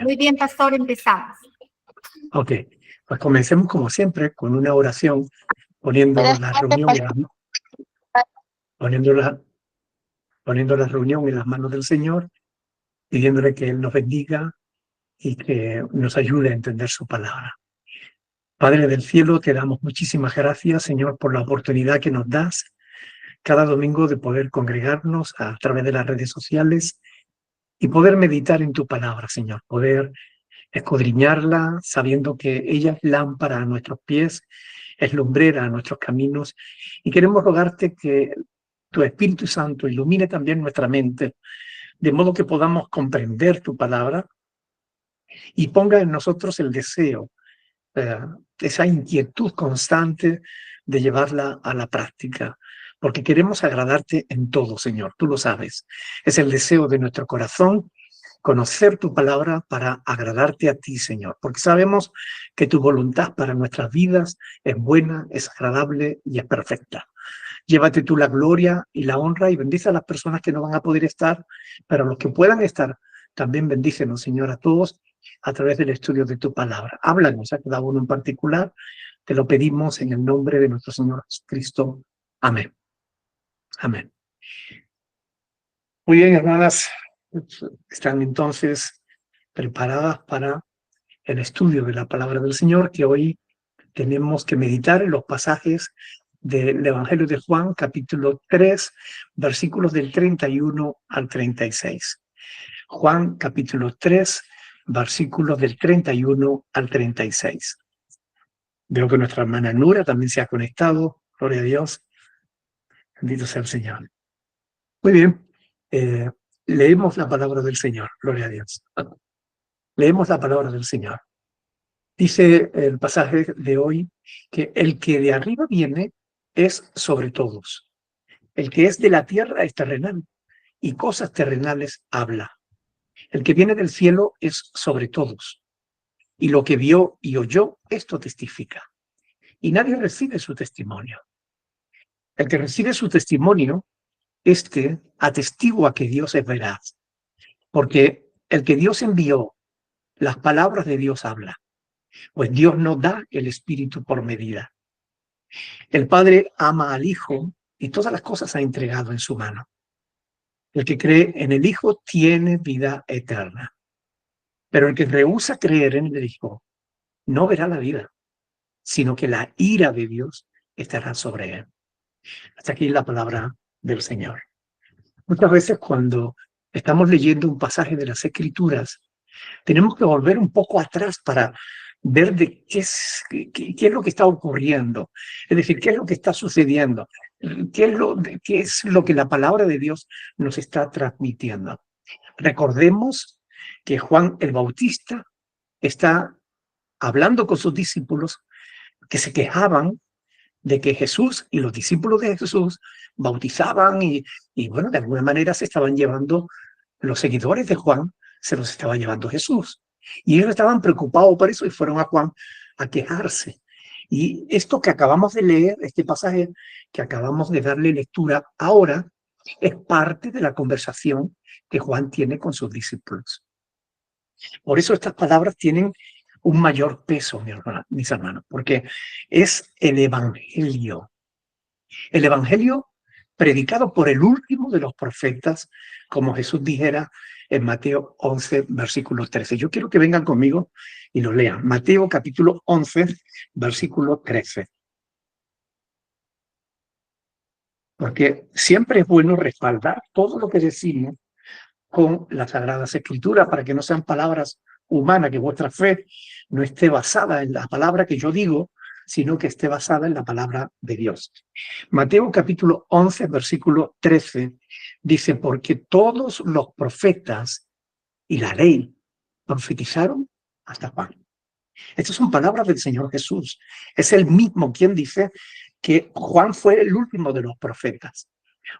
Muy bien, pastor, empezamos. Ok, pues comencemos como siempre con una oración, poniendo la reunión en poniendo la, poniendo la reunión en las manos del Señor, pidiéndole que Él nos bendiga y que nos ayude a entender su palabra. Padre del cielo, te damos muchísimas gracias, Señor, por la oportunidad que nos das cada domingo de poder congregarnos a través de las redes sociales y poder meditar en tu palabra, Señor, poder escudriñarla sabiendo que ella es lámpara a nuestros pies, es lumbrera a nuestros caminos, y queremos rogarte que tu Espíritu Santo ilumine también nuestra mente, de modo que podamos comprender tu palabra y ponga en nosotros el deseo, esa inquietud constante de llevarla a la práctica, porque queremos agradarte en todo, Señor, tú lo sabes. Es el deseo de nuestro corazón conocer tu palabra para agradarte a ti, Señor, porque sabemos que tu voluntad para nuestras vidas es buena, es agradable y es perfecta. Llévate tú la gloria y la honra y bendice a las personas que no van a poder estar, pero a los que puedan estar, también bendícenos, Señor, a todos a través del estudio de tu palabra. Háblanos a cada uno en particular, te lo pedimos en el nombre de nuestro Señor Jesucristo. Amén. Amén. Muy bien, hermanas, están entonces preparadas para el estudio de la palabra del Señor, que hoy tenemos que meditar en los pasajes del Evangelio de Juan, capítulo 3, versículos del 31 al 36. Juan, capítulo 3, versículos del 31 al 36. Veo que nuestra hermana Nura también se ha conectado. Gloria a Dios. Bendito sea el Señor. Muy bien. Leemos la palabra del Señor. Gloria a Dios. Leemos la palabra del Señor. Dice el pasaje de hoy que el que de arriba viene es sobre todos. El que es de la tierra es terrenal y cosas terrenales habla. El que viene del cielo es sobre todos. Y lo que vio y oyó, esto testifica. Y nadie recibe su testimonio. El que recibe su testimonio, atestigua que Dios es veraz. Porque el que Dios envió, las palabras de Dios habla. Pues Dios no da el Espíritu por medida. El Padre ama al Hijo y todas las cosas ha entregado en su mano. El que cree en el Hijo tiene vida eterna. Pero el que rehúsa creer en el Hijo no verá la vida, sino que la ira de Dios estará sobre él. Hasta aquí la palabra del Señor. Muchas veces cuando estamos leyendo un pasaje de las Escrituras, tenemos que volver un poco atrás para ver de qué es lo que está ocurriendo, es decir, qué es lo que está sucediendo, qué es lo que la palabra de Dios nos está transmitiendo. Recordemos que Juan el Bautista está hablando con sus discípulos que se quejaban de que Jesús y los discípulos de Jesús bautizaban y bueno, de alguna manera se estaban llevando, los seguidores de Juan se los estaba llevando Jesús. Y ellos estaban preocupados por eso y fueron a Juan a quejarse. Y esto que acabamos de leer, este pasaje que acabamos de darle lectura ahora, es parte de la conversación que Juan tiene con sus discípulos. Por eso estas palabras tienen un mayor peso, mis hermanos, porque es el Evangelio. El Evangelio predicado por el último de los profetas, como Jesús dijera en Mateo 11, versículo 13. Yo quiero que vengan conmigo y lo lean. Mateo capítulo 11, versículo 13. Porque siempre es bueno respaldar todo lo que decimos con las Sagradas Escrituras para que no sean palabras humanas, que vuestra fe no esté basada en la palabra que yo digo, sino que esté basada en la palabra de Dios. Mateo capítulo 11, versículo 13, dice, porque todos los profetas y la ley profetizaron hasta Juan. Estas son palabras del Señor Jesús. Es el mismo quien dice que Juan fue el último de los profetas.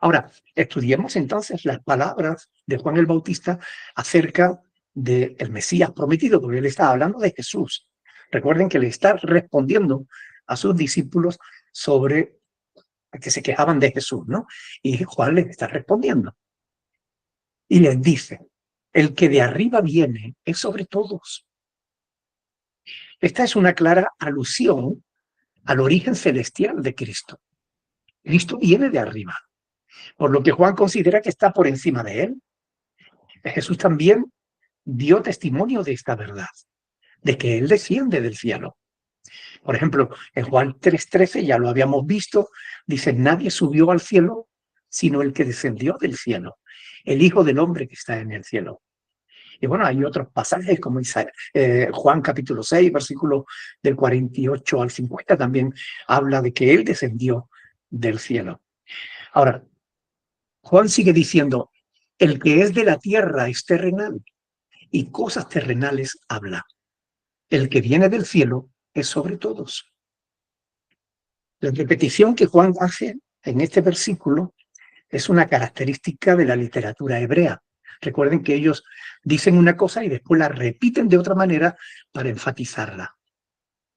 Ahora, estudiemos entonces las palabras de Juan el Bautista acerca del Mesías prometido, porque él está hablando de Jesús. Recuerden que le está respondiendo a sus discípulos sobre que se quejaban de Jesús, ¿no? Y Juan les está respondiendo. Y les dice, El que de arriba viene es sobre todos. Esta es una clara alusión al origen celestial de Cristo. Cristo viene de arriba, por lo que Juan considera que está por encima de él. Jesús también dio testimonio de esta verdad, de que él desciende del cielo. Por ejemplo, en Juan 3:13, ya lo habíamos visto, dice, nadie subió al cielo, sino el que descendió del cielo, el Hijo del Hombre que está en el cielo. Y bueno, hay otros pasajes como Juan capítulo 6, versículo del 48 al 50, también habla de que él descendió del cielo. Ahora, Juan sigue diciendo, el que es de la tierra es terrenal y cosas terrenales habla. El que viene del cielo es sobre todos. La repetición que Juan hace en este versículo es una característica de la literatura hebrea. Recuerden que ellos dicen una cosa y después la repiten de otra manera para enfatizarla.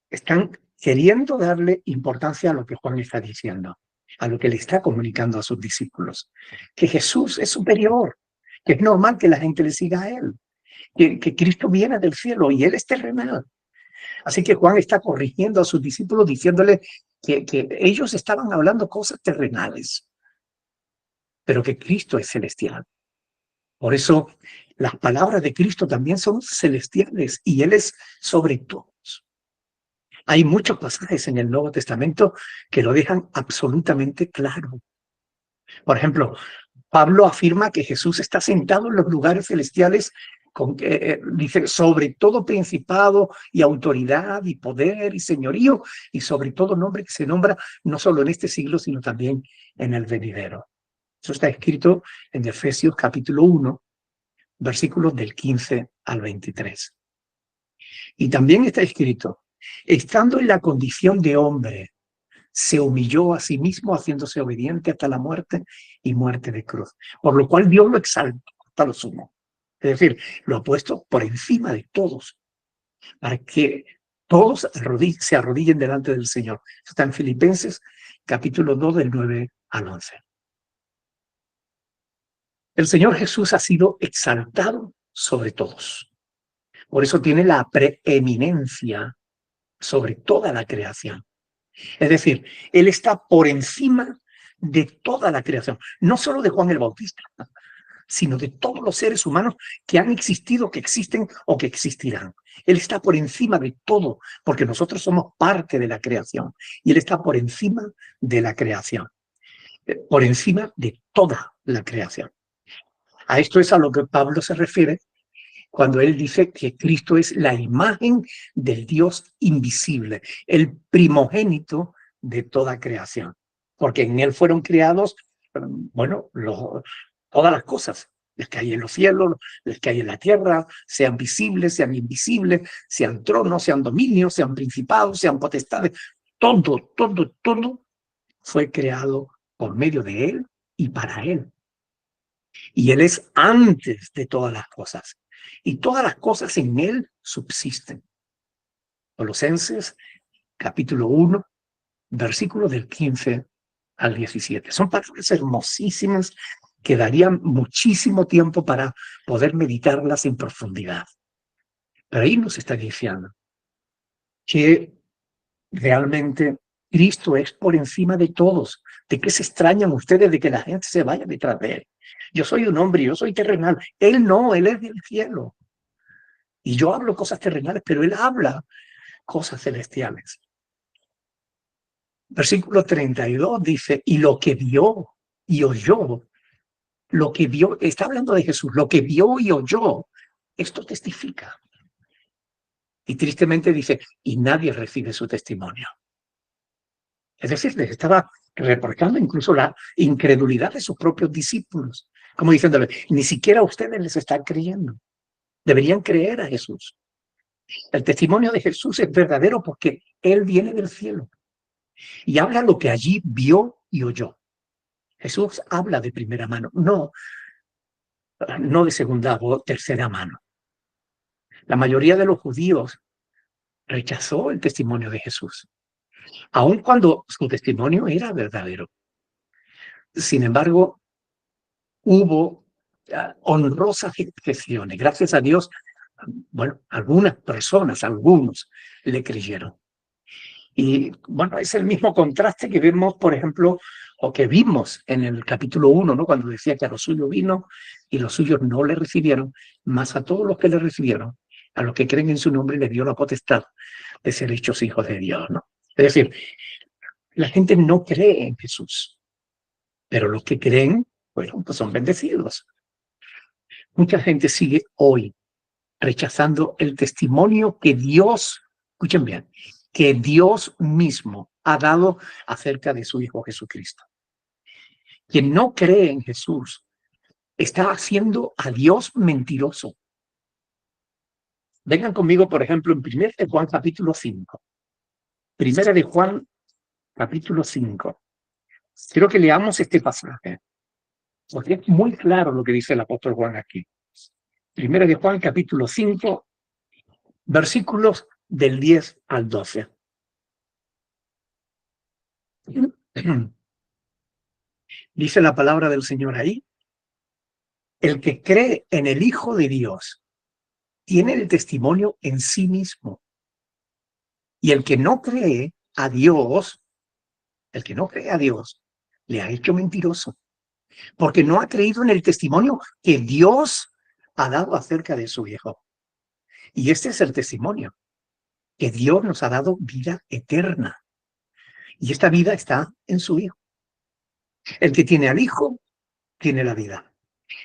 Están queriendo darle importancia a lo que Juan está diciendo, a lo que le está comunicando a sus discípulos, que Jesús es superior, que es normal que la gente le siga a él, que Cristo viene del cielo y él es terrenal. Así que Juan está corrigiendo a sus discípulos diciéndole que ellos estaban hablando cosas terrenales, pero que Cristo es celestial. Por eso las palabras de Cristo también son celestiales y él es sobre todos. Hay muchos pasajes en el Nuevo Testamento que lo dejan absolutamente claro. Por ejemplo, Pablo afirma que Jesús está sentado en los lugares celestiales, dice, sobre todo principado y autoridad y poder y señorío, y sobre todo nombre que se nombra no solo en este siglo, sino también en el venidero. Eso está escrito en Efesios capítulo 1, versículos del 15 al 23. Y también está escrito, estando en la condición de hombre, se humilló a sí mismo haciéndose obediente hasta la muerte y muerte de cruz, por lo cual Dios lo exaltó hasta lo sumo. Es decir, lo ha puesto por encima de todos, para que todos se arrodillen delante del Señor. Está en Filipenses capítulo 2 del 9 al 11. El Señor Jesús ha sido exaltado sobre todos. Por eso tiene la preeminencia sobre toda la creación. Es decir, Él está por encima de toda la creación, no solo de Juan el Bautista, sino de todos los seres humanos que han existido, que existen o que existirán. Él está por encima de todo, porque nosotros somos parte de la creación, y Él está por encima de la creación, por encima de toda la creación. A esto es a lo que Pablo se refiere cuando él dice que Cristo es la imagen del Dios invisible, el primogénito de toda creación, porque en él fueron creados, bueno, todas las cosas, las que hay en los cielos, las que hay en la tierra, sean visibles, sean invisibles, sean tronos, sean dominios, sean principados, sean potestades, todo fue creado por medio de él y para él. Y él es antes de todas las cosas. Y todas las cosas en él subsisten. Colosenses, capítulo 1, versículos del 15 al 17. Son palabras hermosísimas que darían muchísimo tiempo para poder meditarlas en profundidad. Pero ahí nos está diciendo que realmente Cristo es por encima de todos. ¿De qué se extrañan ustedes de que la gente se vaya detrás de él? Yo soy un hombre, yo soy terrenal. Él no, él es del cielo. Y yo hablo cosas terrenales, pero él habla cosas celestiales. Versículo 32 dice, y lo que vio y oyó, lo que vio, está hablando de Jesús, lo que vio y oyó, esto testifica. Y tristemente dice, y nadie recibe su testimonio. Es decir, les estaba reportando incluso la incredulidad de sus propios discípulos, como diciéndole, ni siquiera ustedes les están creyendo. Deberían creer a Jesús. El testimonio de Jesús es verdadero porque Él viene del cielo y habla lo que allí vio y oyó. Jesús habla de primera mano, no de segunda o tercera mano. La mayoría de los judíos rechazó el testimonio de Jesús, aun cuando su testimonio era verdadero. Sin embargo, hubo honrosas expresiones. Gracias a Dios, bueno, algunas personas, algunos le creyeron. Y bueno, es el mismo contraste que vemos, por ejemplo, o que vimos en el capítulo 1, ¿no? Cuando decía que a los suyos vino y los suyos no le recibieron, mas a todos los que le recibieron, a los que creen en su nombre, les dio la potestad de ser hechos hijos de Dios, ¿no? Es decir, la gente no cree en Jesús, pero los que creen, bueno, pues son bendecidos. Mucha gente sigue hoy rechazando el testimonio que Dios, escuchen bien, que Dios mismo ha dado acerca de su Hijo Jesucristo. Quien no cree en Jesús está haciendo a Dios mentiroso. Vengan conmigo, por ejemplo, en 1 de Juan capítulo 5. 1 de Juan capítulo 5. Quiero que leamos este pasaje, porque es muy claro lo que dice el apóstol Juan aquí. 1 de Juan capítulo 5, versículos del 10 al 12. Dice la palabra del Señor ahí: el que cree en el Hijo de Dios tiene el testimonio en sí mismo. Y el que no cree a Dios, el que no cree a Dios, le ha hecho mentiroso, porque no ha creído en el testimonio que Dios ha dado acerca de su Hijo. Y este es el testimonio, que Dios nos ha dado vida eterna. Y esta vida está en su Hijo. El que tiene al Hijo, tiene la vida.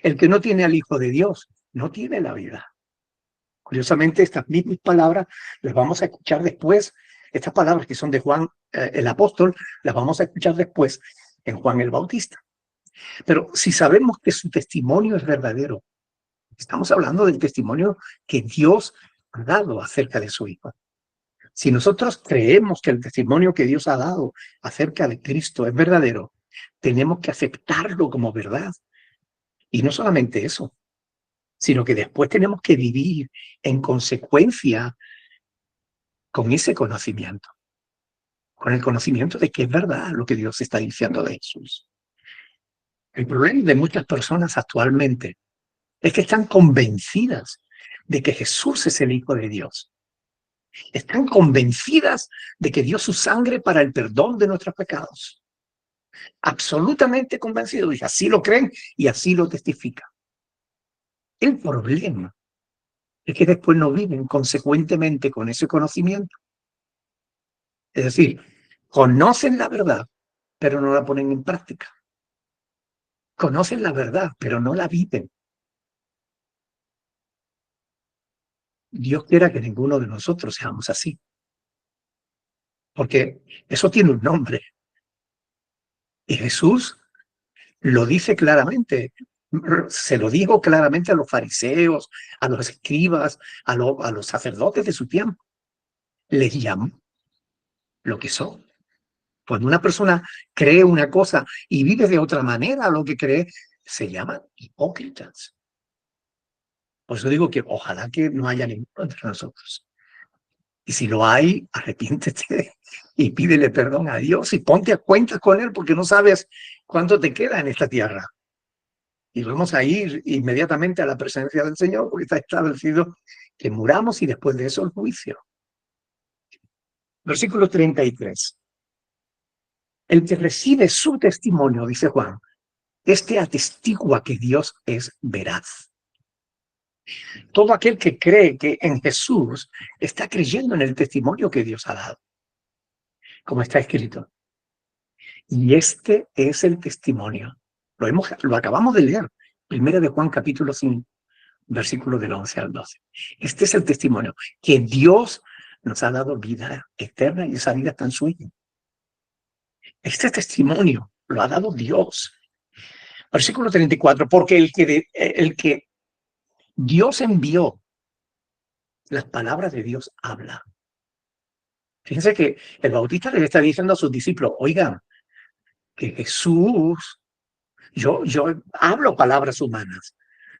El que no tiene al Hijo de Dios, no tiene la vida. Curiosamente, estas mismas palabras las vamos a escuchar después. Estas palabras que son de Juan el apóstol, las vamos a escuchar después en Juan el Bautista. Pero si sabemos que su testimonio es verdadero, estamos hablando del testimonio que Dios ha dado acerca de su Hijo. Si nosotros creemos que el testimonio que Dios ha dado acerca de Cristo es verdadero, tenemos que aceptarlo como verdad. Y no solamente eso, sino que después tenemos que vivir en consecuencia con ese conocimiento, con el conocimiento de que es verdad lo que Dios está diciendo de Jesús. El problema de muchas personas actualmente es que están convencidas de que Jesús es el Hijo de Dios. Están convencidas de que dio su sangre para el perdón de nuestros pecados. Absolutamente convencidos, y así lo creen y así lo testifican. El problema es que después no viven consecuentemente con ese conocimiento. Es decir, conocen la verdad, pero no la ponen en práctica. Conocen la verdad, pero no la viven. Dios quiera que ninguno de nosotros seamos así. Porque eso tiene un nombre. Y Jesús lo dice claramente. Se lo dijo claramente a los fariseos, a los escribas, a los sacerdotes de su tiempo. Les llamó lo que son. Cuando una persona cree una cosa y vive de otra manera a lo que cree, se llaman hipócritas. Por eso digo que ojalá que no haya ninguno entre nosotros. Y si lo hay, arrepiéntete y pídele perdón a Dios y ponte a cuentas con Él, porque no sabes cuánto te queda en esta tierra. Y vamos a ir inmediatamente a la presencia del Señor, porque está establecido que muramos y después de eso el juicio. Versículo 33. El que recibe su testimonio, dice Juan, este atestigua que Dios es veraz. Todo aquel que cree que en Jesús está creyendo en el testimonio que Dios ha dado, como está escrito. Y este es el testimonio. Lo acabamos de leer. 1 de Juan capítulo 5, versículo del 11 al 12. Este es el testimonio, que Dios nos ha dado vida eterna y esa vida está en su Hijo. Este testimonio lo ha dado Dios. Versículo 34, porque el que Dios envió, las palabras de Dios habla. Fíjense que el Bautista le está diciendo a sus discípulos, oigan, que Jesús, yo hablo palabras humanas.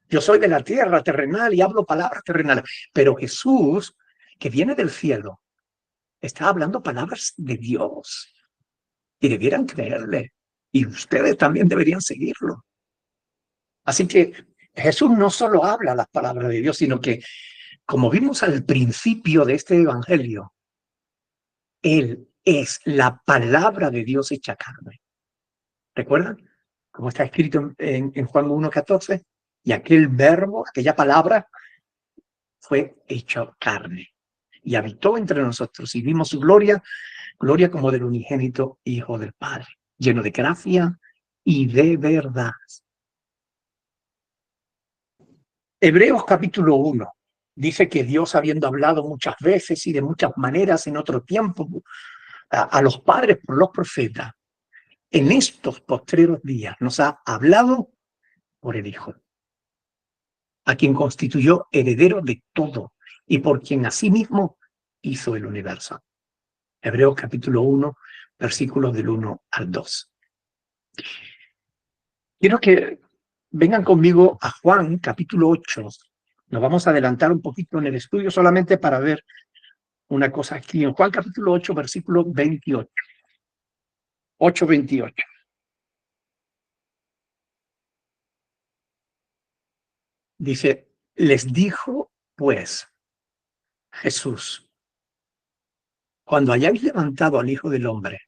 Yo soy de la tierra terrenal y hablo palabras terrenales. Pero Jesús, que viene del cielo, está hablando palabras de Dios. Y debieran creerle. Y ustedes también deberían seguirlo. Así que Jesús no solo habla las palabras de Dios, sino que, como vimos al principio de este evangelio, Él es la palabra de Dios hecha carne. ¿Recuerdan? Como está escrito en Juan 1:14, y aquel verbo, aquella palabra, fue hecho carne y habitó entre nosotros y vimos su gloria, gloria como del unigénito Hijo del Padre, lleno de gracia y de verdad. Hebreos capítulo 1 dice que Dios, habiendo hablado muchas veces y de muchas maneras en otro tiempo a los padres por los profetas, en estos postreros días nos ha hablado por el Hijo, a quien constituyó heredero de todo y por quien asimismo hizo el universo. Hebreos capítulo 1, versículos del 1 al 2. Quiero que vengan conmigo a Juan capítulo 8. Nos vamos a adelantar un poquito en el estudio solamente para ver una cosa aquí. En Juan capítulo 8, versículo 28. 8:28. Dice, les dijo pues Jesús, cuando hayáis levantado al Hijo del Hombre,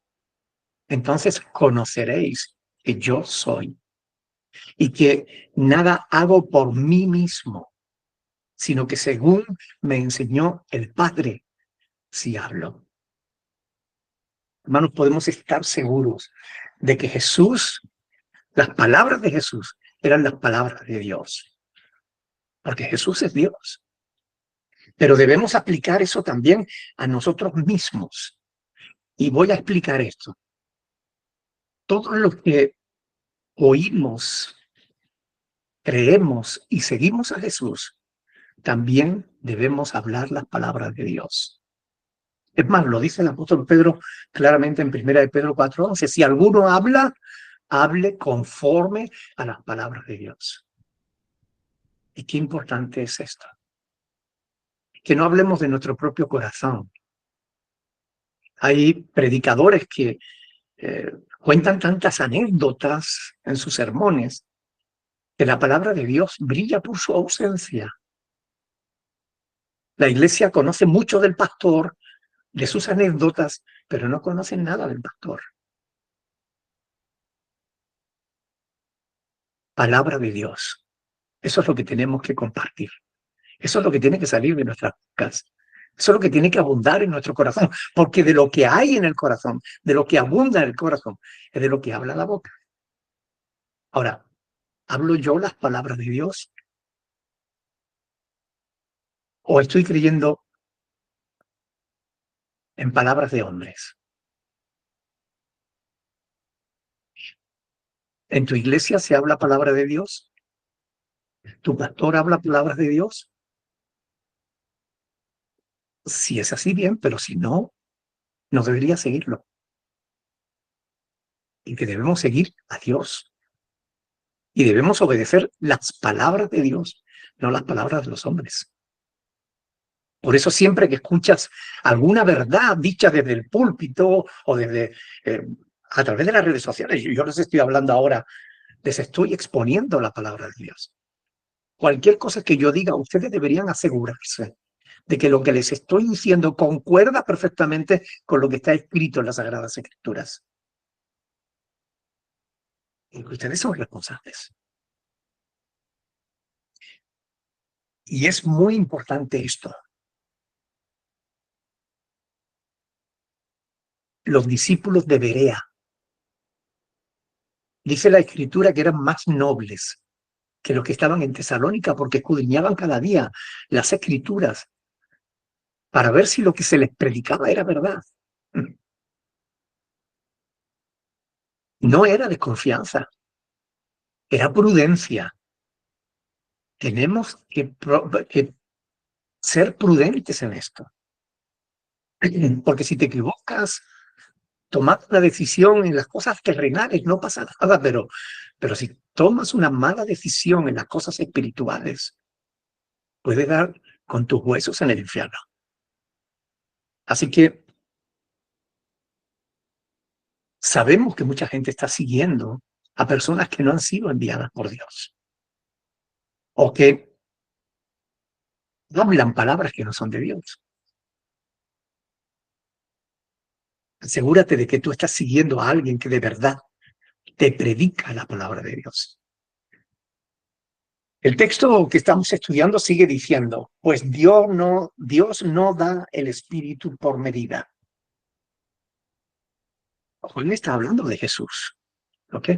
entonces conoceréis que yo soy y que nada hago por mí mismo, sino que según me enseñó el Padre, si hablo. Hermanos, podemos estar seguros de que Jesús, las palabras de Jesús, eran las palabras de Dios, porque Jesús es Dios. Pero debemos aplicar eso también a nosotros mismos. Y voy a explicar esto. Todo lo que oímos, creemos y seguimos a Jesús, también debemos hablar las palabras de Dios. Es más, lo dice el apóstol Pedro claramente en 1 de Pedro 4:11. Si alguno habla, hable conforme a las palabras de Dios. Y qué importante es esto. Que no hablemos de nuestro propio corazón. Hay predicadores que cuentan tantas anécdotas en sus sermones que la palabra de Dios brilla por su ausencia. La iglesia conoce mucho del pastor, de sus anécdotas, pero no conocen nada del pastor. Palabra de Dios. Eso es lo que tenemos que compartir. Eso es lo que tiene que salir de nuestras bocas. Eso es lo que tiene que abundar en nuestro corazón. Porque de lo que hay en el corazón, de lo que abunda en el corazón, es de lo que habla la boca. Ahora, ¿hablo yo las palabras de Dios? ¿O estoy creyendo en palabras de hombres? ¿En tu iglesia se habla palabra de Dios? ¿Tu pastor habla palabras de Dios? Si es así, bien, pero si no, no debería seguirlo. Y que debemos seguir a Dios. Y debemos obedecer las palabras de Dios, no las palabras de los hombres. Por eso siempre que escuchas alguna verdad dicha desde el púlpito o desde a través de las redes sociales, yo les estoy hablando ahora, les estoy exponiendo la palabra de Dios. Cualquier cosa que yo diga, ustedes deberían asegurarse de que lo que les estoy diciendo concuerda perfectamente con lo que está escrito en las Sagradas Escrituras. Y que ustedes son responsables. Y es muy importante esto. Los discípulos de Berea, dice la Escritura que eran más nobles que los que estaban en Tesalónica porque escudriñaban cada día las Escrituras para ver si lo que se les predicaba era verdad. No era desconfianza, era prudencia. Tenemos que ser prudentes en esto. Porque si te equivocas, tomar una decisión en las cosas terrenales no pasa nada, pero si tomas una mala decisión en las cosas espirituales, puede dar con tus huesos en el infierno. Así que sabemos que mucha gente está siguiendo a personas que no han sido enviadas por Dios. o que hablan palabras que no son de Dios. Asegúrate de que tú estás siguiendo a alguien que de verdad te predica la palabra de Dios. El texto que estamos estudiando sigue diciendo, pues Dios no da el Espíritu por medida. Hoy está hablando de Jesús, ¿ok?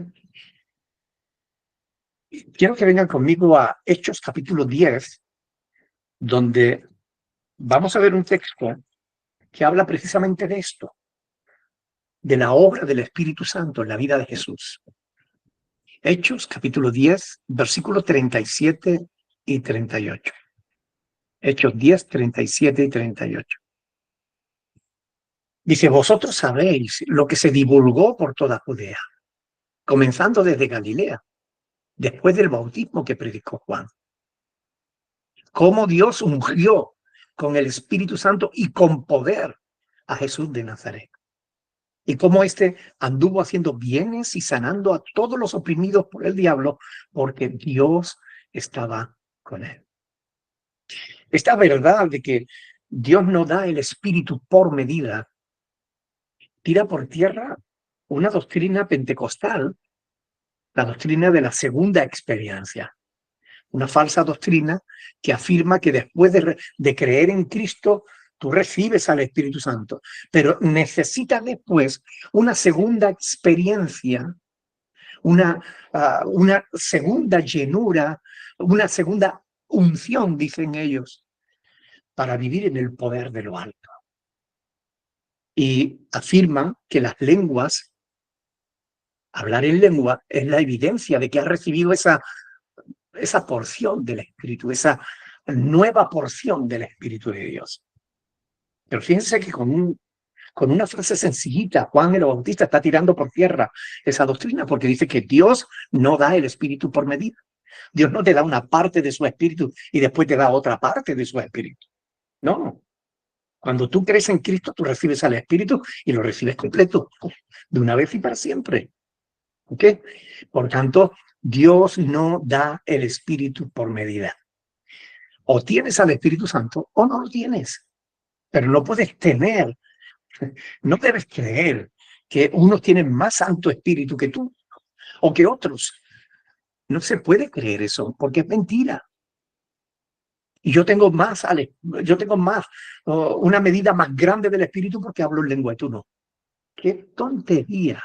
Quiero que vengan conmigo a Hechos capítulo 10, donde vamos a ver un texto que habla precisamente de esto, de la obra del Espíritu Santo en la vida de Jesús. Hechos capítulo 10, versículos 37 y 38. Hechos 10, 37 y 38. Dice, vosotros sabéis lo que se divulgó por toda Judea, comenzando desde Galilea, después del bautismo que predicó Juan. Cómo Dios ungió con el Espíritu Santo y con poder a Jesús de Nazaret. Y cómo éste anduvo haciendo bienes y sanando a todos los oprimidos por el diablo, porque Dios estaba con él. Esta verdad de que Dios no da el Espíritu por medida, tira por tierra una doctrina pentecostal, la doctrina de la segunda experiencia. Una falsa doctrina que afirma que después de creer en Cristo, tú recibes al Espíritu Santo, pero necesitas después una segunda experiencia, una segunda llenura, una segunda unción, dicen ellos, para vivir en el poder de lo alto. Y afirman que las lenguas, hablar en lengua, es la evidencia de que has recibido esa porción del Espíritu, esa nueva porción del Espíritu de Dios. Pero fíjense que con una frase sencillita, Juan el Bautista está tirando por tierra esa doctrina, porque dice que Dios no da el Espíritu por medida. Dios no te da una parte de su Espíritu y después te da otra parte de su Espíritu. No. Cuando tú crees en Cristo, tú recibes al Espíritu y lo recibes completo, de una vez y para siempre. ¿Ok? Por tanto, Dios no da el Espíritu por medida. O tienes al Espíritu Santo o no lo tienes. Pero no puedes tener, no debes creer que unos tienen más Santo Espíritu que tú o que otros. No se puede creer eso porque es mentira. Y yo tengo más, una medida más grande del Espíritu porque hablo en lengua y tú no. ¡Qué tontería!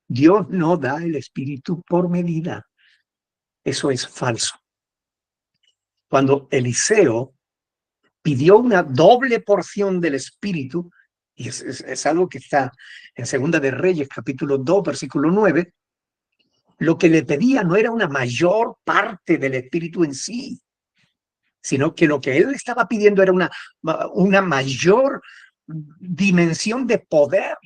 Dios no da el Espíritu por medida. Eso es falso. Cuando Eliseo pidió una doble porción del Espíritu, y es algo que está en Segunda de Reyes, capítulo 2, versículo 9, lo que le pedía no era una mayor parte del Espíritu en sí, sino que lo que él estaba pidiendo era una mayor dimensión de poder,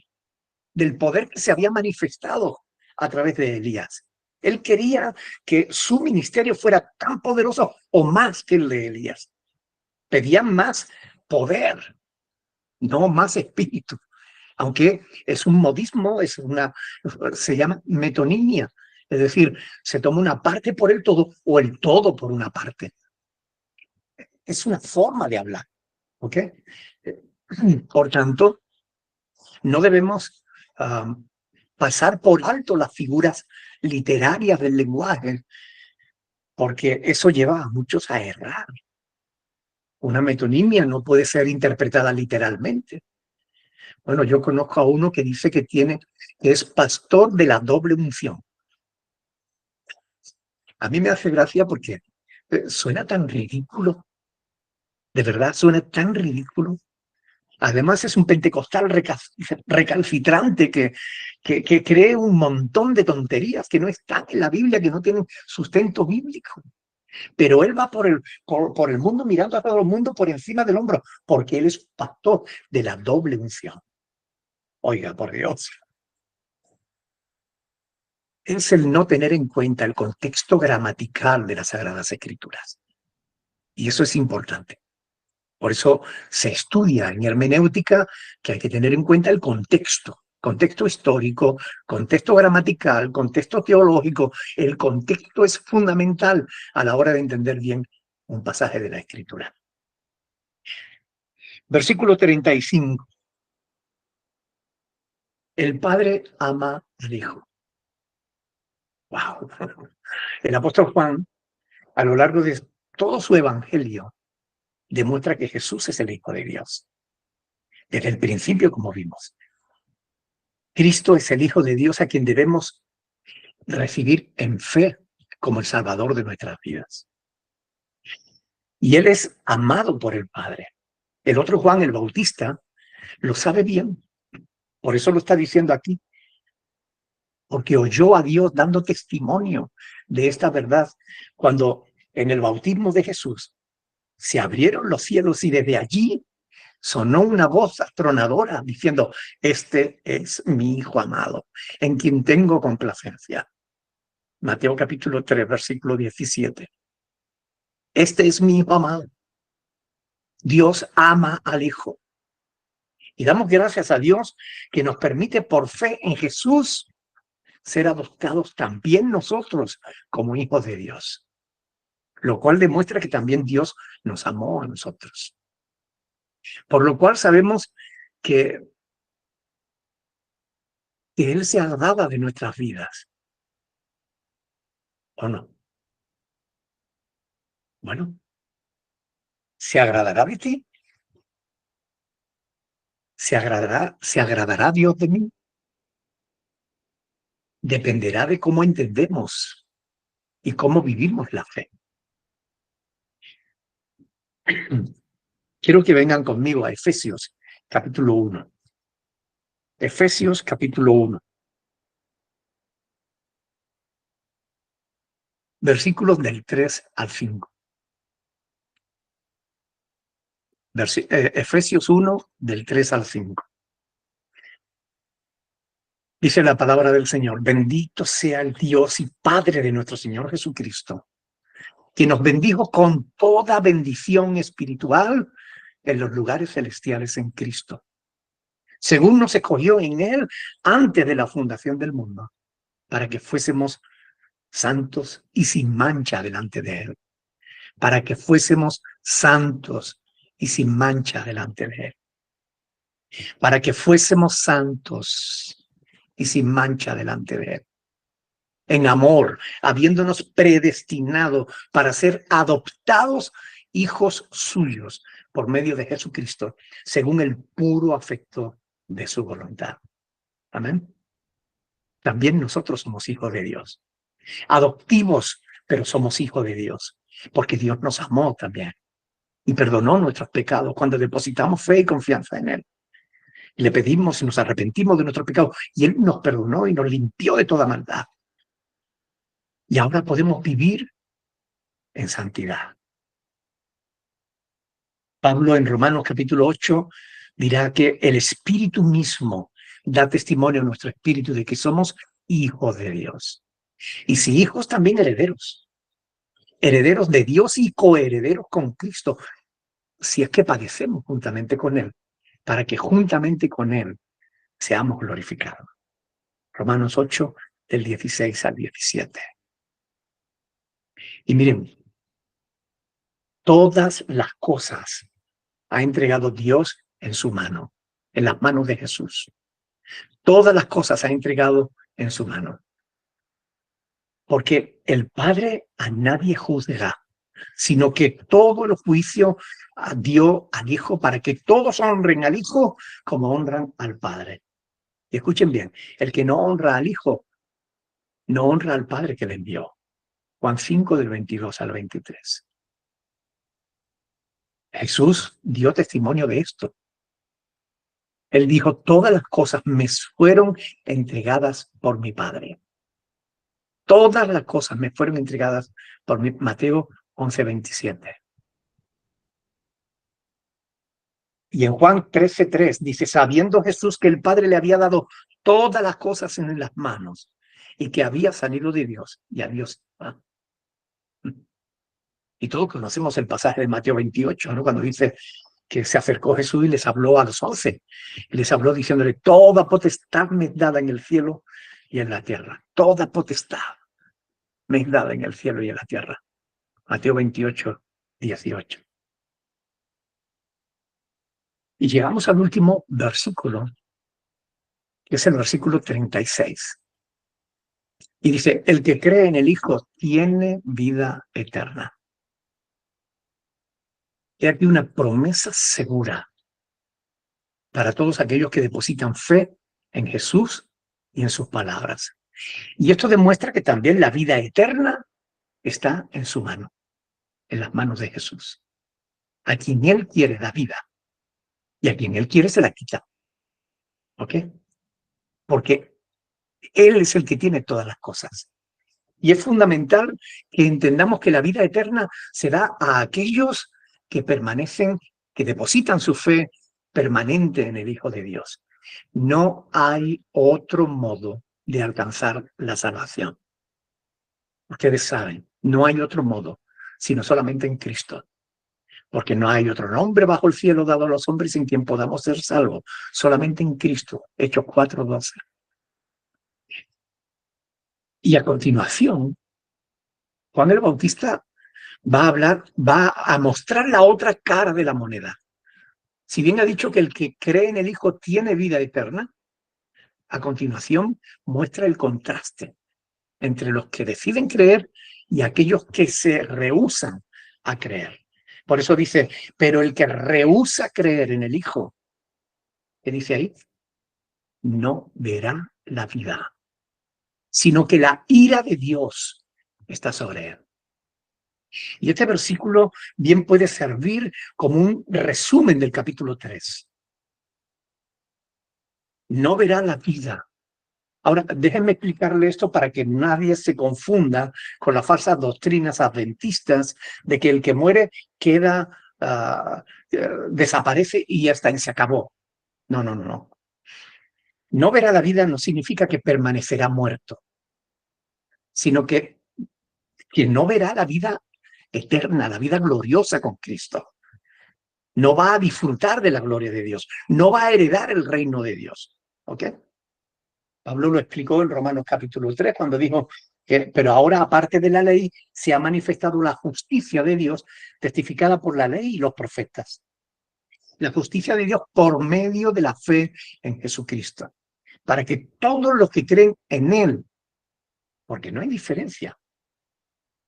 del poder que se había manifestado a través de Elías. Él quería que su ministerio fuera tan poderoso o más que el de Elías. Pedía más poder, no más espíritu. Aunque es un modismo, se llama metonimia. Es decir, se toma una parte por el todo o el todo por una parte. Es una forma de hablar. ¿Ok? Por tanto, no debemos pasar por alto las figuras literarias del lenguaje, porque eso lleva a muchos a errar. Una metonimia no puede ser interpretada literalmente. Bueno, yo conozco a uno que dice que es pastor de la doble unción. A mí me hace gracia porque suena tan ridículo. De verdad, suena tan ridículo. Además es un pentecostal recalcitrante que cree un montón de tonterías que no están en la Biblia, que no tienen sustento bíblico. Pero él va por el mundo mirando a todo el mundo por encima del hombro, porque él es pastor de la doble unción. Oiga, por Dios. Es el no tener en cuenta el contexto gramatical de las Sagradas Escrituras. Y eso es importante. Por eso se estudia en hermenéutica que hay que tener en cuenta el contexto. Contexto histórico, contexto gramatical, contexto teológico. El contexto es fundamental a la hora de entender bien un pasaje de la Escritura. Versículo 35. El Padre ama al Hijo. ¡Wow! El apóstol Juan, a lo largo de todo su evangelio, demuestra que Jesús es el Hijo de Dios. Desde el principio, como vimos. Cristo es el Hijo de Dios a quien debemos recibir en fe como el Salvador de nuestras vidas. Y Él es amado por el Padre. El otro Juan, el Bautista, lo sabe bien. Por eso lo está diciendo aquí. Porque oyó a Dios dando testimonio de esta verdad. Cuando en el bautismo de Jesús se abrieron los cielos y desde allí sonó una voz atronadora diciendo: este es mi Hijo amado, en quien tengo complacencia. Mateo capítulo 3, versículo 17. Este es mi Hijo amado. Dios ama al Hijo. Y damos gracias a Dios que nos permite por fe en Jesús ser adoptados también nosotros como hijos de Dios. Lo cual demuestra que también Dios nos amó a nosotros. Por lo cual sabemos que Él se agradaba de nuestras vidas. ¿O no? Bueno, ¿se agradará de ti? ¿Se agradará Dios de mí? Dependerá de cómo entendemos y cómo vivimos la fe. Quiero que vengan conmigo a Efesios, capítulo 1. Efesios, capítulo 1. Versículos del 3 al 5. Efesios 1, del 3 al 5. Dice la palabra del Señor: bendito sea el Dios y Padre de nuestro Señor Jesucristo, que nos bendijo con toda bendición espiritual en los lugares celestiales en Cristo, según nos escogió en Él antes de la fundación del mundo, para que fuésemos santos y sin mancha delante de Él. Para que fuésemos santos y sin mancha delante de Él. Para que fuésemos santos y sin mancha delante de Él. En amor, habiéndonos predestinado para ser adoptados hijos suyos por medio de Jesucristo, según el puro afecto de su voluntad. Amén. También nosotros somos hijos de Dios. Adoptivos, pero somos hijos de Dios, porque Dios nos amó también y perdonó nuestros pecados cuando depositamos fe y confianza en Él. Y le pedimos y nos arrepentimos de nuestros pecados, y Él nos perdonó y nos limpió de toda maldad. Y ahora podemos vivir en santidad. Pablo en Romanos capítulo 8 dirá que el Espíritu mismo da testimonio a nuestro espíritu de que somos hijos de Dios. Y si hijos, también herederos. Herederos de Dios y coherederos con Cristo, si es que padecemos juntamente con Él, para que juntamente con Él seamos glorificados. Romanos 8, del 16 al 17. Y miren, todas las cosas ha entregado Dios en su mano, en las manos de Jesús. Todas las cosas ha entregado en su mano. Porque el Padre a nadie juzgará, sino que todo el juicio dio al Hijo para que todos honren al Hijo como honran al Padre. Y escuchen bien, el que no honra al Hijo, no honra al Padre que le envió. Juan 5, del 22 al 23. Jesús dio testimonio de esto. Él dijo: todas las cosas me fueron entregadas por mi Padre. Todas las cosas me fueron entregadas por mi. Mateo 11, 27. Y en Juan 13, 3 dice: sabiendo Jesús que el Padre le había dado todas las cosas en las manos y que había salido de Dios y a Dios. Y todos conocemos el pasaje de Mateo 28, ¿no? Cuando dice: que se acercó Jesús y les habló a los 11. Y les habló diciéndole, toda potestad me es dada en el cielo y en la tierra. Toda potestad me es dada en el cielo y en la tierra. Mateo 28, 18. Y llegamos al último versículo, que es el versículo 36. Y dice, el que cree en el Hijo tiene vida eterna. He aquí una promesa segura para todos aquellos que depositan fe en Jesús y en sus palabras. Y esto demuestra que también la vida eterna está en su mano, en las manos de Jesús. A quien Él quiere da vida y a quien Él quiere se la quita. ¿Ok? Porque Él es el que tiene todas las cosas. Y es fundamental que entendamos que la vida eterna se da a aquellos que permanecen, que depositan su fe permanente en el Hijo de Dios. No hay otro modo de alcanzar la salvación. Ustedes saben, no hay otro modo, sino solamente en Cristo. Porque no hay otro nombre bajo el cielo dado a los hombres en quien podamos ser salvos. Solamente en Cristo. Hechos 4:12. Y a continuación, Juan el Bautista va a hablar, va a mostrar la otra cara de la moneda. Si bien ha dicho que el que cree en el Hijo tiene vida eterna, a continuación muestra el contraste entre los que deciden creer y aquellos que se rehúsan a creer. Por eso dice, pero el que rehúsa creer en el Hijo, ¿qué dice ahí? No verá la vida, sino que la ira de Dios está sobre él. Y este versículo bien puede servir como un resumen del capítulo 3. No verá la vida. Ahora, déjenme explicarle esto para que nadie se confunda con las falsas doctrinas adventistas de que el que muere queda, desaparece y ya está, y se acabó. No, no, no, no. No verá la vida no significa que permanecerá muerto, sino que no verá la vida eterna, la vida gloriosa con Cristo. No va a disfrutar de la gloria de Dios, no va a heredar el reino de Dios. ¿Ok? Pablo lo explicó en Romanos capítulo 3 cuando dijo que, pero ahora aparte de la ley, se ha manifestado la justicia de Dios testificada por la ley y los profetas. La justicia de Dios por medio de la fe en Jesucristo. Para que todos los que creen en Él, porque no hay diferencia,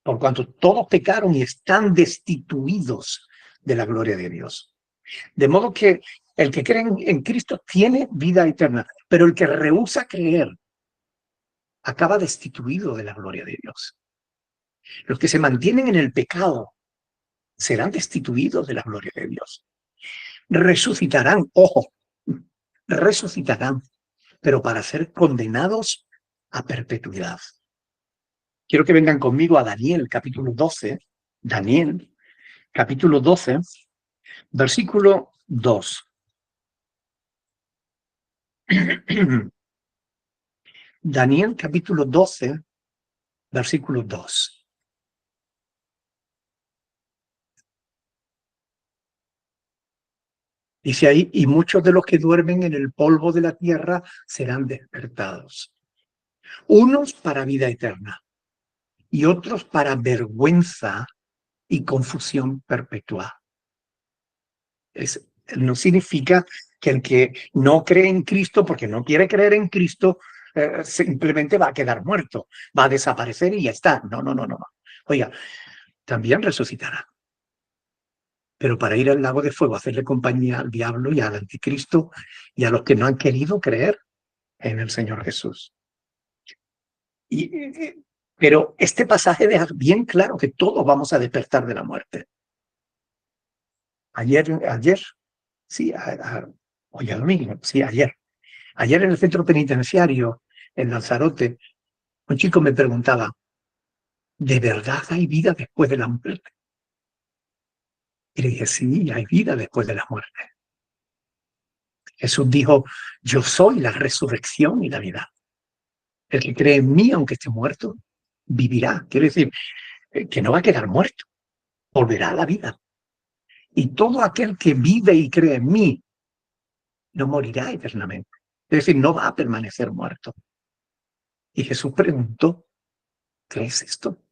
por cuanto todos pecaron y están destituidos de la gloria de Dios. De modo que el que cree en Cristo tiene vida eterna, pero el que rehúsa creer acaba destituido de la gloria de Dios. Los que se mantienen en el pecado serán destituidos de la gloria de Dios. Resucitarán, ojo, resucitarán, pero para ser condenados a perpetuidad. Quiero que vengan conmigo a Daniel, capítulo 12. Daniel, capítulo 12, versículo 2. Daniel, capítulo 12, versículo 2. Dice ahí, y muchos de los que duermen en el polvo de la tierra serán despertados. Unos para vida eterna y otros para vergüenza y confusión perpetua. No significa que el que no cree en Cristo, porque no quiere creer en Cristo, simplemente va a quedar muerto, va a desaparecer y ya está. No, no, no, no. Oiga, también resucitará. Pero para ir al lago de fuego, hacerle compañía al diablo y al anticristo y a los que no han querido creer en el Señor Jesús. Pero este pasaje deja bien claro que todos vamos a despertar de la muerte. Ayer, sí, hoy es domingo, sí, ayer. Ayer en el centro penitenciario, en Lanzarote, un chico me preguntaba, ¿de verdad hay vida después de la muerte? Y le dije, sí, hay vida después de la muerte. Jesús dijo, yo soy la resurrección y la vida. El que cree en mí, aunque esté muerto, vivirá. Quiere decir que no va a quedar muerto, volverá a la vida. Y todo aquel que vive y cree en mí no morirá eternamente. Es decir, no va a permanecer muerto. Y Jesús preguntó, ¿crees esto?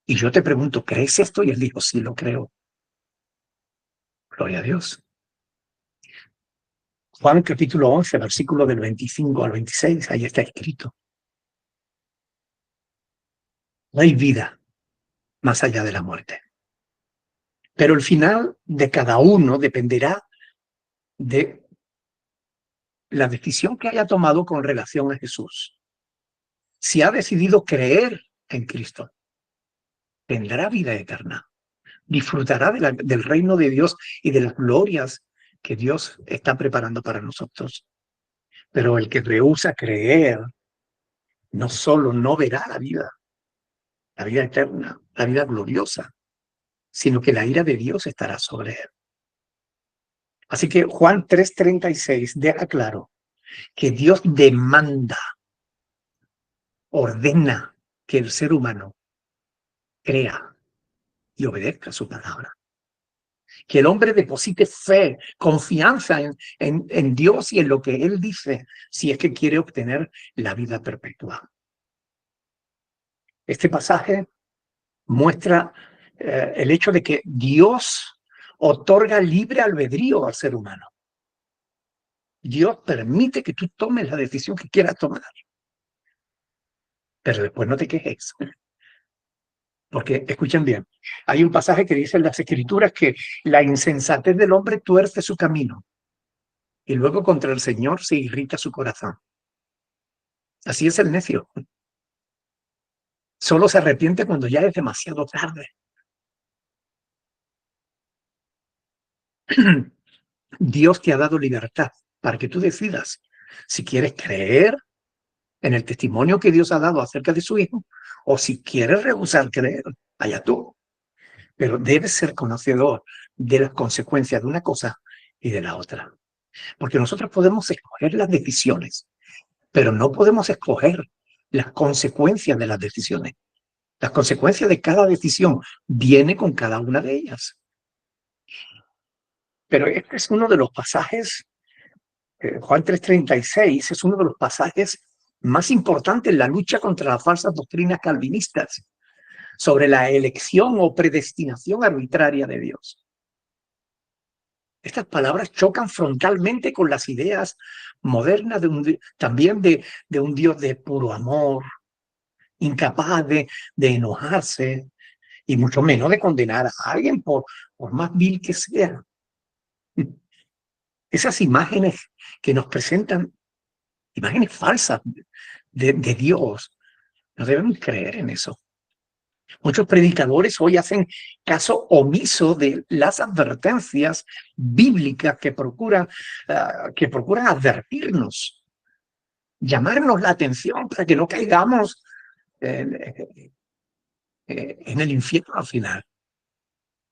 Y yo te pregunto, ¿crees esto? Y él dijo, sí, lo creo. Gloria a Dios. Juan capítulo 11, versículo del 25 al 26, ahí está escrito. No hay vida más allá de la muerte. Pero el final de cada uno dependerá de la decisión que haya tomado con relación a Jesús. Si ha decidido creer en Cristo, tendrá vida eterna. Disfrutará del reino de Dios y de las glorias que Dios está preparando para nosotros. Pero el que rehúsa creer, no solo no verá la vida eterna, la vida gloriosa, sino que la ira de Dios estará sobre él. Así que Juan 3:36 deja claro que Dios demanda, ordena que el ser humano crea y obedezca su palabra. Que el hombre deposite fe, confianza en Dios y en lo que Él dice, si es que quiere obtener la vida perpetua. Este pasaje muestra el hecho de que Dios otorga libre albedrío al ser humano. Dios permite que tú tomes la decisión que quieras tomar. Pero después no te quejes. Porque, escuchen bien, hay un pasaje que dice en las Escrituras que la insensatez del hombre tuerce su camino y luego contra el Señor se irrita su corazón. Así es el necio. Solo se arrepiente cuando ya es demasiado tarde. Dios te ha dado libertad para que tú decidas si quieres creer en el testimonio que Dios ha dado acerca de su Hijo o si quieres rehusar creer. Allá tú. Pero debes ser conocedor de las consecuencias de una cosa y de la otra. Porque nosotros podemos escoger las decisiones, pero no podemos escoger las consecuencias de las decisiones. Las consecuencias de cada decisión vienen con cada una de ellas. Pero este es uno de los pasajes, Juan 3:36, es uno de los pasajes más importantes en la lucha contra las falsas doctrinas calvinistas sobre la elección o predestinación arbitraria de Dios. Estas palabras chocan frontalmente con las ideas modernas también de un Dios de puro amor, incapaz de enojarse y mucho menos de condenar a alguien por más vil que sea. Esas imágenes que nos presentan, imágenes falsas de Dios, no debemos creer en eso. Muchos predicadores hoy hacen caso omiso de las advertencias bíblicas que procuran advertirnos, llamarnos la atención para que no caigamos en el infierno al final.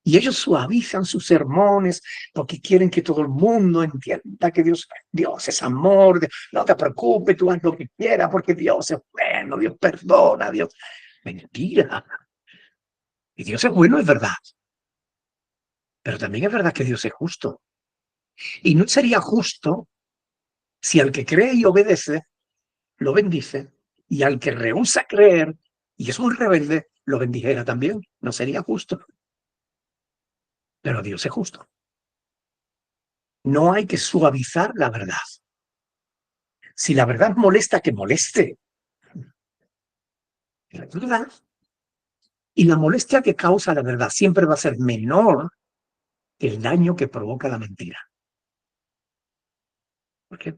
Y ellos suavizan sus sermones porque quieren que todo el mundo entienda que Dios es amor, no te preocupes, tú haz lo que quieras porque Dios es bueno, Dios perdona, Dios... Mentira. Y Dios es bueno, es verdad. Pero también es verdad que Dios es justo. Y no sería justo si al que cree y obedece, lo bendice, y al que rehúsa creer y es un rebelde, lo bendijera también. No sería justo. Pero Dios es justo. No hay que suavizar la verdad. Si la verdad molesta, que moleste. La verdad. Y la molestia que causa la verdad siempre va a ser menor que el daño que provoca la mentira. Porque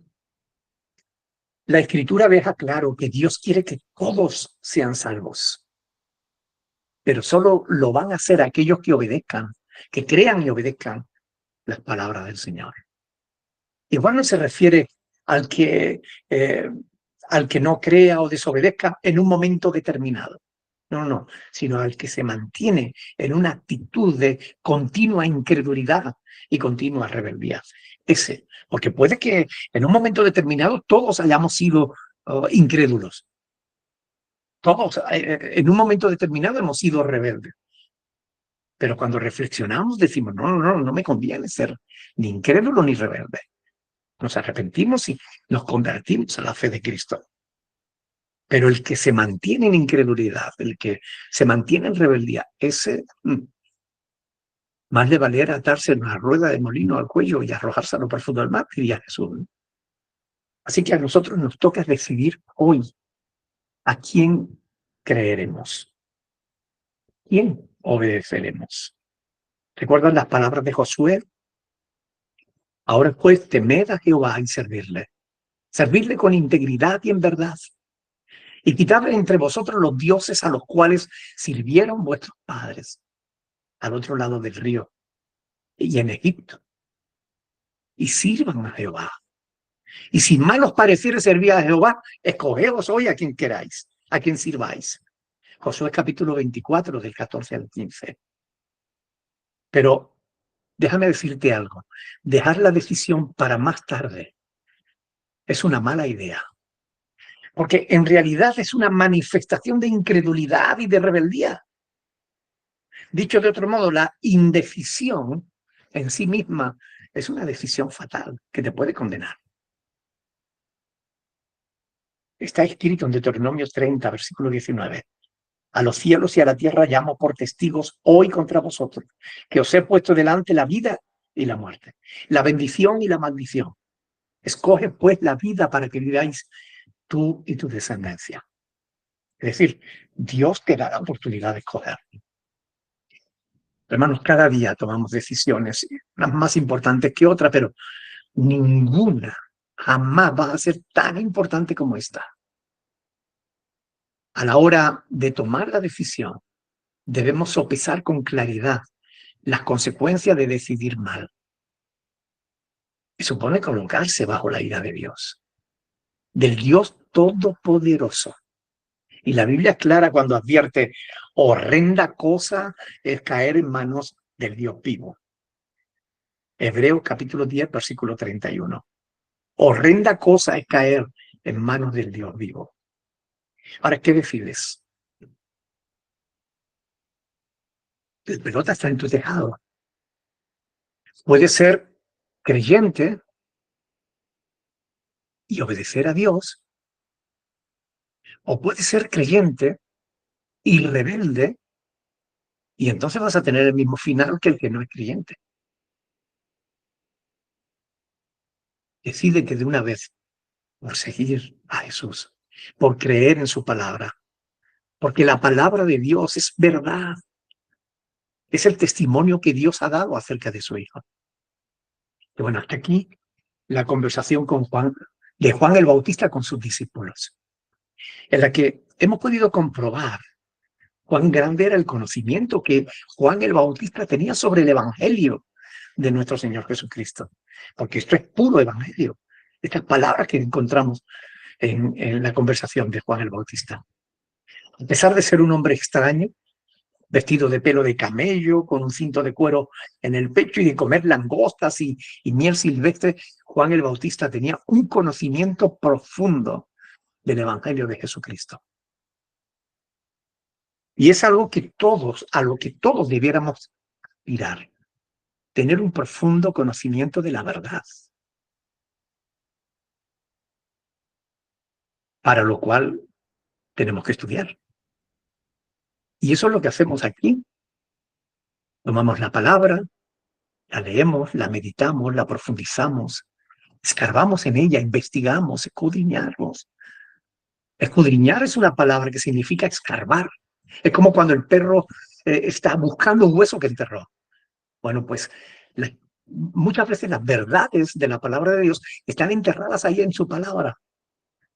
la Escritura deja claro que Dios quiere que todos sean salvos. Pero solo lo van a hacer aquellos que obedezcan, que crean y obedezcan las palabras del Señor. Igual no se refiere al que no crea o desobedezca en un momento determinado. No, sino al que se mantiene en una actitud de continua incredulidad y continua rebeldía. Ese, porque puede que en un momento determinado todos hayamos sido incrédulos. Todos en un momento determinado hemos sido rebeldes. Pero cuando reflexionamos decimos, no me conviene ser ni incrédulo ni rebelde. Nos arrepentimos y nos convertimos a la fe de Cristo. Pero el que se mantiene en incredulidad, el que se mantiene en rebeldía, ese más le valiera atarse una rueda de molino al cuello y arrojarse a lo profundo del mar, diría Jesús. Así que a nosotros nos toca decidir hoy a quién creeremos, quién obedeceremos. ¿Recuerdan las palabras de Josué? Ahora pues temed a Jehová y servirle. Servirle con integridad y en verdad. Y quitad entre vosotros los dioses a los cuales sirvieron vuestros padres al otro lado del río y en Egipto. Y sirvan a Jehová. Y si mal os pareciere servir a Jehová, escogeos hoy a quien queráis, a quien sirváis. Josué capítulo 24, del 14 al 15. Pero déjame decirte algo. Dejar la decisión para más tarde es una mala idea. Porque en realidad es una manifestación de incredulidad y de rebeldía. Dicho de otro modo, la indecisión en sí misma es una decisión fatal que te puede condenar. Está escrito en Deuteronomio 30, versículo 19. A los cielos y a la tierra llamo por testigos hoy contra vosotros, que os he puesto delante la vida y la muerte, la bendición y la maldición. Escoge pues la vida para que viváis tú y tu descendencia. Es decir, Dios te da la oportunidad de escoger. Hermanos, cada día tomamos decisiones, unas más importantes que otras, pero ninguna jamás va a ser tan importante como esta. A la hora de tomar la decisión, debemos sopesar con claridad las consecuencias de decidir mal. Y supone colocarse bajo la ira de Dios, del Dios Todopoderoso. Y la Biblia es clara cuando advierte, horrenda cosa es caer en manos del Dios vivo. Hebreos capítulo 10, versículo 31. Horrenda cosa es caer en manos del Dios vivo. Ahora, ¿qué decides? El pelota está en tu tejado. Puedes ser creyente y obedecer a Dios, o puedes ser creyente y rebelde, y entonces vas a tener el mismo final que el que no es creyente. Decídete de una vez por seguir a Jesús, por creer en su palabra, porque la palabra de Dios es verdad. Es el testimonio que Dios ha dado acerca de su Hijo. Y bueno, hasta aquí la conversación de Juan el Bautista con sus discípulos, en la que hemos podido comprobar cuán grande era el conocimiento que Juan el Bautista tenía sobre el Evangelio de nuestro Señor Jesucristo. Porque esto es puro Evangelio. Estas palabras que encontramos en la conversación de Juan el Bautista. A pesar de ser un hombre extraño, vestido de pelo de camello, con un cinto de cuero en el pecho y de comer langostas y miel silvestre, Juan el Bautista tenía un conocimiento profundo del Evangelio de Jesucristo. Y es algo que a lo que todos debiéramos aspirar, tener un profundo conocimiento de la verdad, para lo cual tenemos que estudiar. Y eso es lo que hacemos aquí. Tomamos la palabra, la leemos, la meditamos, la profundizamos, escarbamos en ella, investigamos, escudriñamos. Escudriñar es una palabra que significa escarbar. Es como cuando el perro está buscando un hueso que enterró. Bueno, pues muchas veces las verdades de la palabra de Dios están enterradas ahí en su palabra.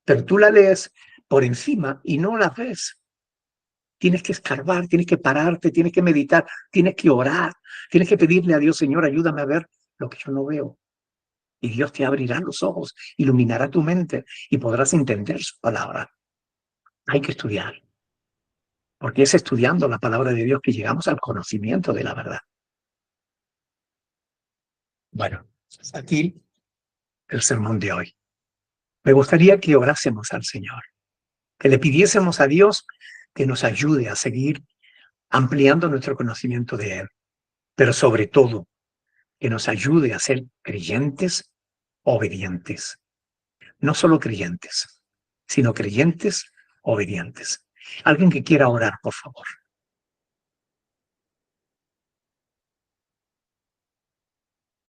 Pero tú la lees por encima y no la ves. Tienes que escarbar, tienes que pararte, tienes que meditar, tienes que orar, tienes que pedirle a Dios, Señor, ayúdame a ver lo que yo no veo. Y Dios te abrirá los ojos, iluminará tu mente y podrás entender su palabra. Hay que estudiar, porque es estudiando la palabra de Dios que llegamos al conocimiento de la verdad. Bueno, hasta aquí el sermón de hoy. Me gustaría que orásemos al Señor, que le pidiésemos a Dios que nos ayude a seguir ampliando nuestro conocimiento de Él. pero sobre todo que nos ayude a ser creyentes obedientes. No solo creyentes, sino creyentes obedientes. Alguien que quiera orar, por favor.